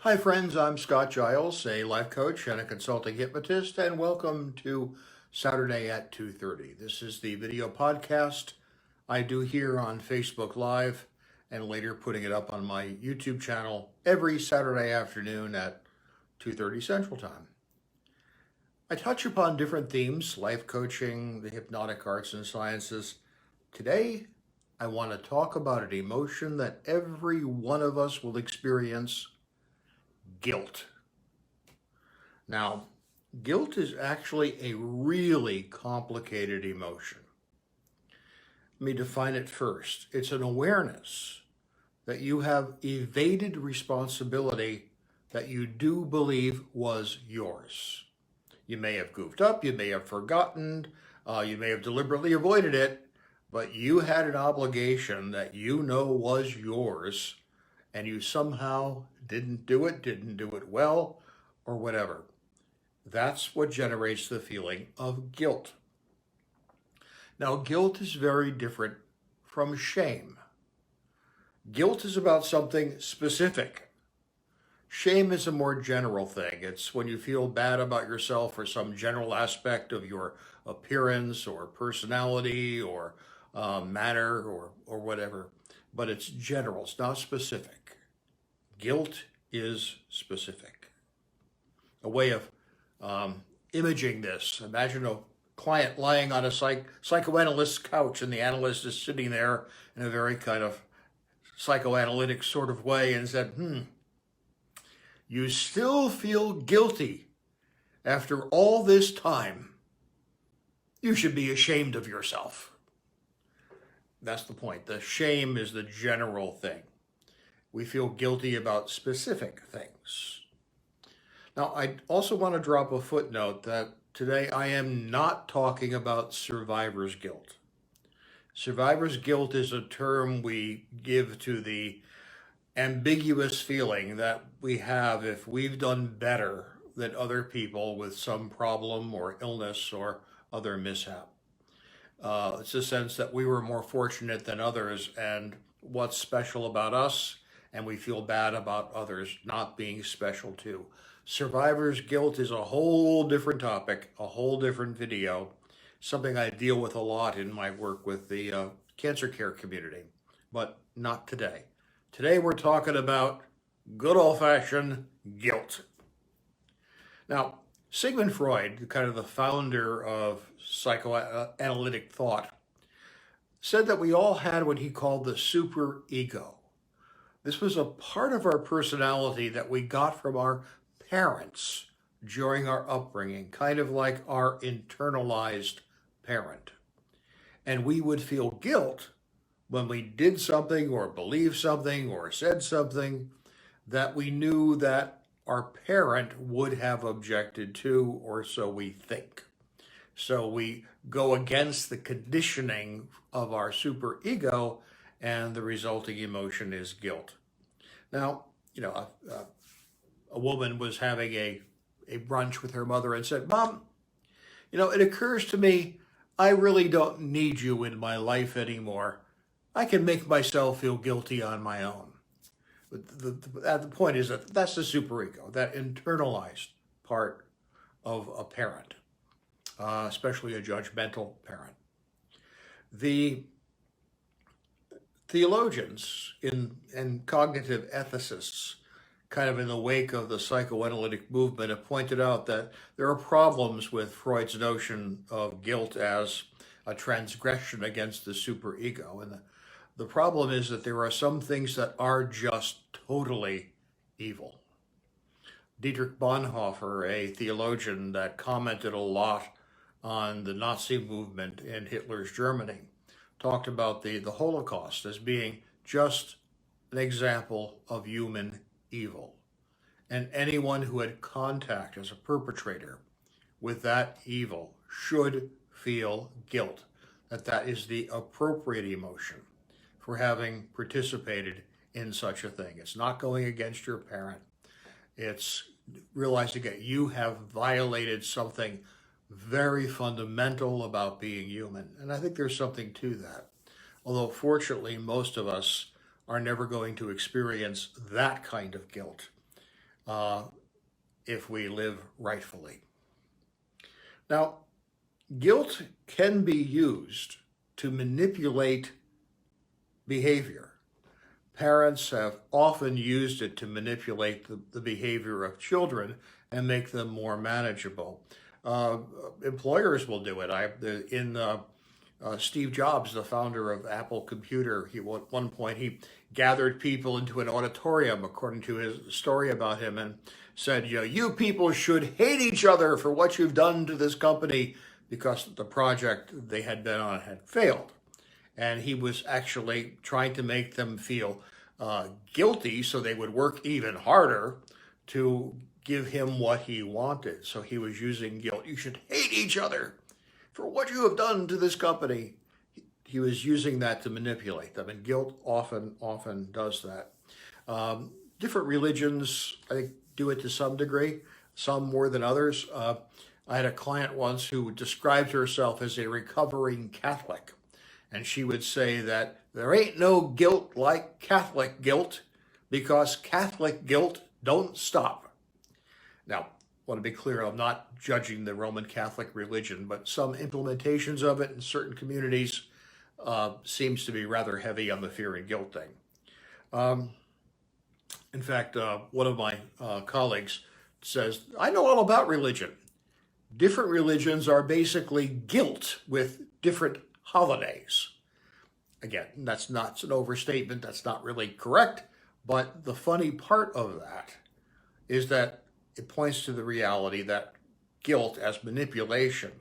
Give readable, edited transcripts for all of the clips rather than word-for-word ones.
Hi friends, I'm Scott Giles, a life coach and a consulting hypnotist, and welcome to Saturday at 2:30. This is the video podcast I do here on Facebook Live and later putting it up on my YouTube channel every Saturday afternoon at 2:30 Central Time. I touch upon different themes, life coaching, the hypnotic arts and sciences. Today, I want to talk about an emotion that every one of us will experience: guilt. Now, guilt is actually a really complicated emotion. Let me define it first. It's an awareness that you have evaded responsibility that you do believe was yours. You may have goofed up, you may have forgotten, you may have deliberately avoided it, but you had an obligation that you know was yours, and you somehow didn't do it well, or whatever. That's what generates the feeling of guilt. Now, guilt is very different from shame. Guilt is about something specific. Shame is a more general thing. It's when you feel bad about yourself for some general aspect of your appearance or personality or manner or whatever. But it's general, it's not specific. Guilt is specific. A way of imaging this: imagine a client lying on a psychoanalyst's couch, and the analyst is sitting there in a very kind of psychoanalytic sort of way and said, you still feel guilty after all this time. You should be ashamed of yourself. That's the point. The shame is the general thing. We feel guilty about specific things. Now, I also want to drop a footnote that today I am not talking about survivor's guilt. Survivor's guilt is a term we give to the ambiguous feeling that we have if we've done better than other people with some problem or illness or other mishap. It's a sense that we were more fortunate than others, and what's special about us, and we feel bad about others not being special too. Survivor's guilt is a whole different topic, a whole different video, something I deal with a lot in my work with the cancer care community, but not today. Today we're talking about good old-fashioned guilt. Now, Sigmund Freud, kind of the founder of psychoanalytic thought, said that we all had what he called the superego. This was a part of our personality that we got from our parents during our upbringing, kind of like our internalized parent. And we would feel guilt when we did something or believed something or said something that we knew that our parent would have objected to, or so we think. So we go against the conditioning of our superego, and the resulting emotion is guilt. Now, a woman was having a brunch with her mother and said, "Mom, it occurs to me I really don't need you in my life anymore. I can make myself feel guilty on my own." But the point is that that's the superego, that internalized part of a parent, especially a judgmental parent. The theologians and cognitive ethicists, kind of in the wake of the psychoanalytic movement, have pointed out that there are problems with Freud's notion of guilt as a transgression against the superego. And the problem is that there are some things that are just totally evil. Dietrich Bonhoeffer, a theologian that commented a lot on the Nazi movement in Hitler's Germany, talked about the Holocaust as being just an example of human evil. And anyone who had contact as a perpetrator with that evil should feel guilt, that is the appropriate emotion for having participated in such a thing. It's not going against your parent. It's realizing that you have violated something very fundamental about being human. And I think there's something to that. Although fortunately, most of us are never going to experience that kind of guilt. uh, if we live rightfully. Now, guilt can be used to manipulate behavior. Parents have often used it to manipulate the behavior of children and make them more manageable. Uh, Employers will do it. Steve Jobs, the founder of Apple Computer, at one point he gathered people into an auditorium, according to his story about him, and said, you people should hate each other for what you've done to this company because the project they had been on had failed. And he was actually trying to make them feel guilty so they would work even harder to give him what he wanted. So he was using guilt. You should hate each other for what you have done to this company. He was using that to manipulate them, and guilt often does that. Different religions, I think, do it to some degree, some more than others. I had a client once who described herself as a recovering Catholic, and she would say that there ain't no guilt like Catholic guilt because Catholic guilt don't stop. Now, I want to be clear, I'm not judging the Roman Catholic religion, but some implementations of it in certain communities seems to be rather heavy on the fear and guilt thing. In fact, one of my colleagues says, I know all about religion. Different religions are basically guilt with different holidays. Again, that's not an overstatement. That's not really correct. But the funny part of that is that it points to the reality that guilt as manipulation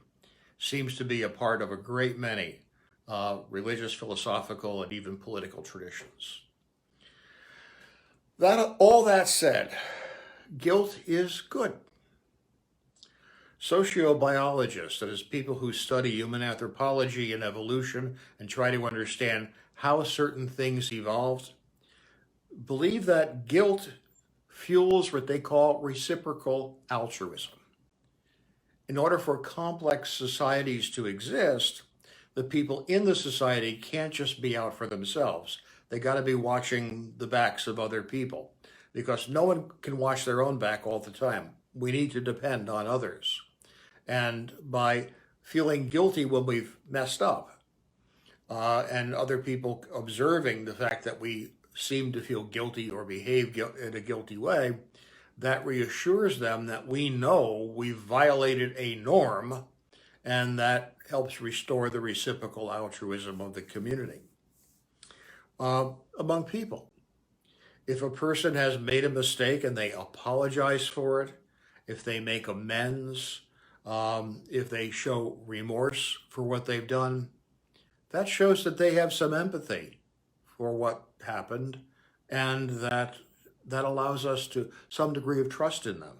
seems to be a part of a great many religious, philosophical, and even political traditions. All that said, guilt is good. Sociobiologists, that is, people who study human anthropology and evolution and try to understand how certain things evolved, believe that guilt fuels what they call reciprocal altruism. In order for complex societies to exist, the people in the society can't just be out for themselves. They got to be watching the backs of other people, because no one can watch their own back all the time. We need to depend on others. And by feeling guilty when we've messed up, and other people observing the fact that we seem to feel guilty or behave in a guilty way, that reassures them that we know we've violated a norm, and that helps restore the reciprocal altruism of the community. Among people, if a person has made a mistake and they apologize for it, if they make amends, if they show remorse for what they've done, that shows that they have some empathy for what happened, and that allows us to some degree of trust in them,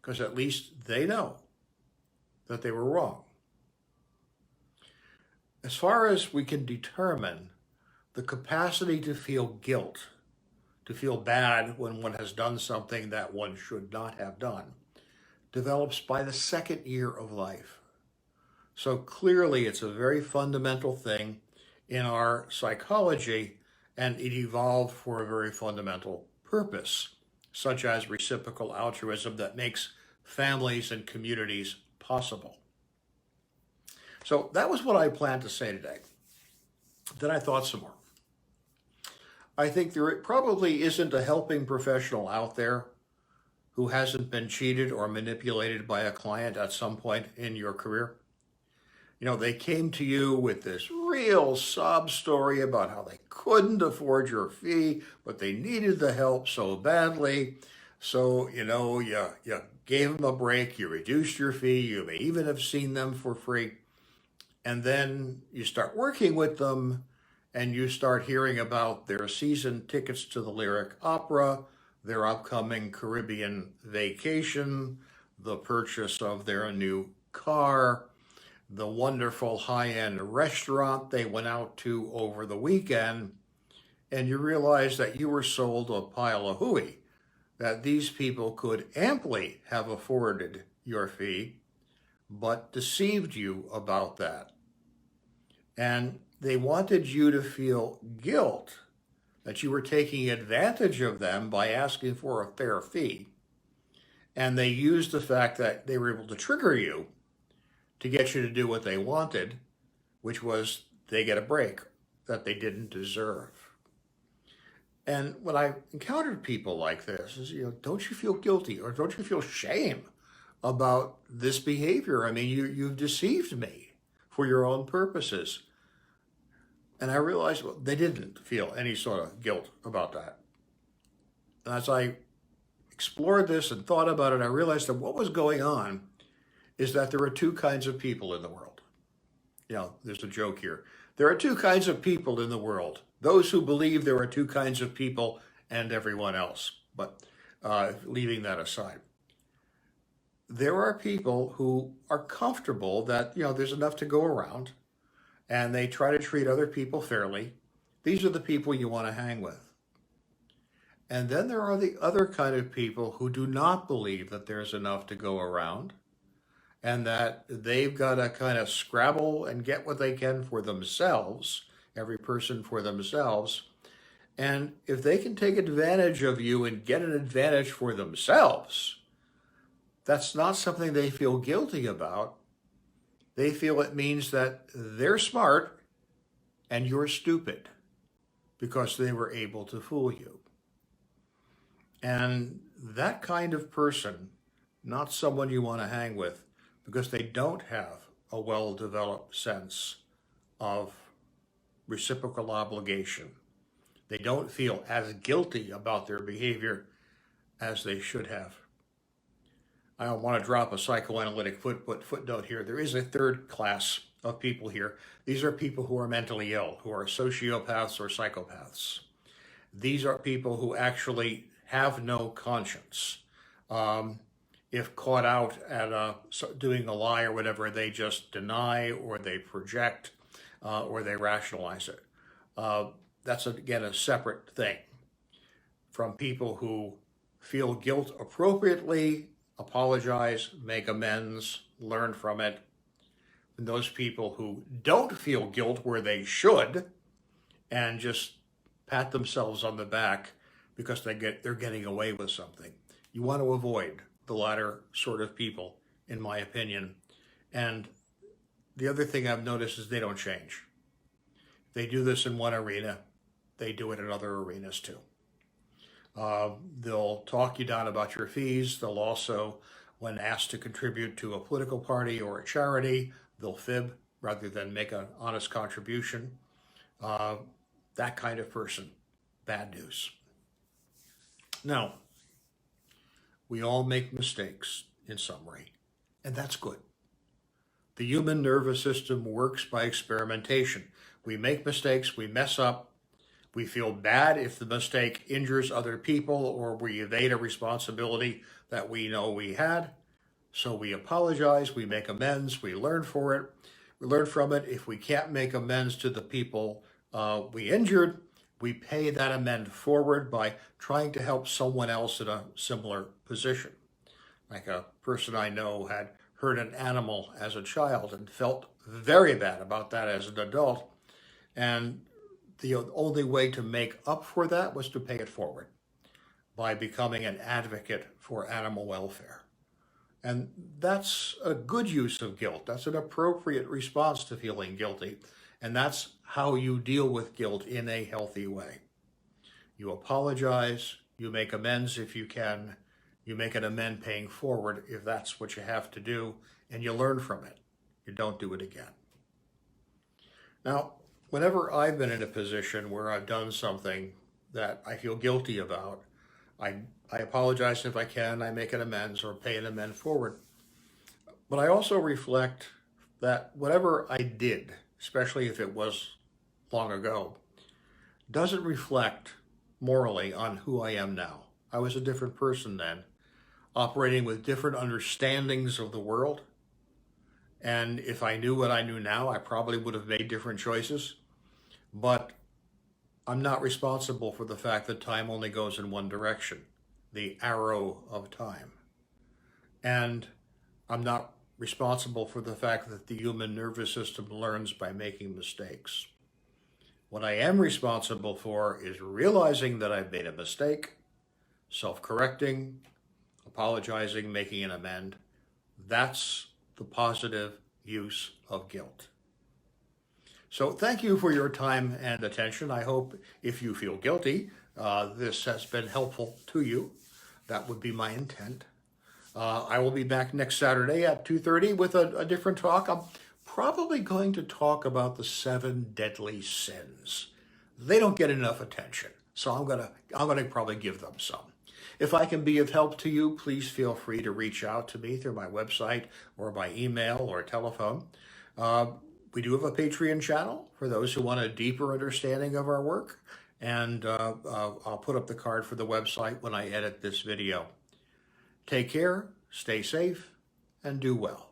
because at least they know that they were wrong. As far as we can determine the capacity to feel guilt, to feel bad when one has done something that one should not have done, develops by the second year of life. So clearly it's a very fundamental thing in our psychology, and it evolved for a very fundamental purpose, such as reciprocal altruism that makes families and communities possible. So that was what I planned to say today. Then I thought some more. I think there probably isn't a helping professional out there who hasn't been cheated or manipulated by a client at some point in your career. They came to you with this real sob story about how they couldn't afford your fee, but they needed the help so badly. So, you gave them a break, you reduced your fee, you may even have seen them for free. And then you start working with them, and you start hearing about their season tickets to the Lyric Opera, their upcoming Caribbean vacation, the purchase of their new car, the wonderful high-end restaurant they went out to over the weekend, and you realize that you were sold a pile of hooey, that these people could amply have afforded your fee, but deceived you about that. And they wanted you to feel guilt that you were taking advantage of them by asking for a fair fee. And they used the fact that they were able to trigger you to get you to do what they wanted, which was they get a break that they didn't deserve. And when I encountered people like this, is, don't you feel guilty or don't you feel shame about this behavior? I mean, you've deceived me for your own purposes. And I realized, well, they didn't feel any sort of guilt about that. And as I explored this and thought about it, I realized that what was going on is that there are two kinds of people in the world. There's a joke here. There are two kinds of people in the world. Those who believe there are two kinds of people and everyone else. But leaving that aside, there are people who are comfortable that, there's enough to go around and they try to treat other people fairly. These are the people you want to hang with. And then there are the other kind of people who do not believe that there's enough to go around and that they've got to kind of scrabble and get what they can for themselves, every person for themselves. And if they can take advantage of you and get an advantage for themselves, that's not something they feel guilty about. They feel it means that they're smart and you're stupid because they were able to fool you. And that kind of person, not someone you want to hang with because they don't have a well-developed sense of reciprocal obligation. They don't feel as guilty about their behavior as they should have. I don't want to drop a psychoanalytic footnote here. There is a third class of people here. These are people who are mentally ill, who are sociopaths or psychopaths. These are people who actually have no conscience. If caught out at doing a lie or whatever, they just deny or they project or they rationalize it. That's, again, a separate thing from people who feel guilt appropriately, apologize, make amends, learn from it. And those people who don't feel guilt where they should and just pat themselves on the back because they're getting away with something. You want to avoid the latter sort of people, in my opinion. And the other thing I've noticed is they don't change. They do this in one arena, they do it in other arenas too. They'll talk you down about your fees. They'll also, when asked to contribute to a political party or a charity, they'll fib rather than make an honest contribution. That kind of person, bad news. Now, we all make mistakes in some way, and that's good. The human nervous system works by experimentation. We make mistakes, we mess up, we feel bad if the mistake injures other people or we evade a responsibility that we know we had. So we apologize, we make amends, we learn from it. If we can't make amends to the people we injured, we pay that amend forward by trying to help someone else in a similar position. Like a person I know had hurt an animal as a child and felt very bad about that as an adult. And the only way to make up for that was to pay it forward by becoming an advocate for animal welfare. And that's a good use of guilt. That's an appropriate response to feeling guilty. And that's how you deal with guilt in a healthy way. You apologize, you make amends if you can, you make an amend paying forward if that's what you have to do, and you learn from it. You don't do it again. Now, whenever I've been in a position where I've done something that I feel guilty about, I apologize if I can, I make an amends or pay an amend forward. But I also reflect that whatever I did, especially if it was long ago, doesn't reflect morally on who I am now. I was a different person then, operating with different understandings of the world. And if I knew what I knew now, I probably would have made different choices. But I'm not responsible for the fact that time only goes in one direction, the arrow of time. And I'm not responsible for the fact that the human nervous system learns by making mistakes. What I am responsible for is realizing that I've made a mistake, self-correcting, apologizing, making an amend. That's the positive use of guilt. So thank you for your time and attention. I hope if you feel guilty, this has been helpful to you. That would be my intent. I will be back next Saturday at 2:30 with a different talk. I'm probably going to talk about the 7 deadly sins. They don't get enough attention, so I'm gonna probably give them some. If I can be of help to you, please feel free to reach out to me through my website or by email or telephone. We do have a Patreon channel for those who want a deeper understanding of our work, and I'll put up the card for the website when I edit this video. Take care, stay safe, and do well.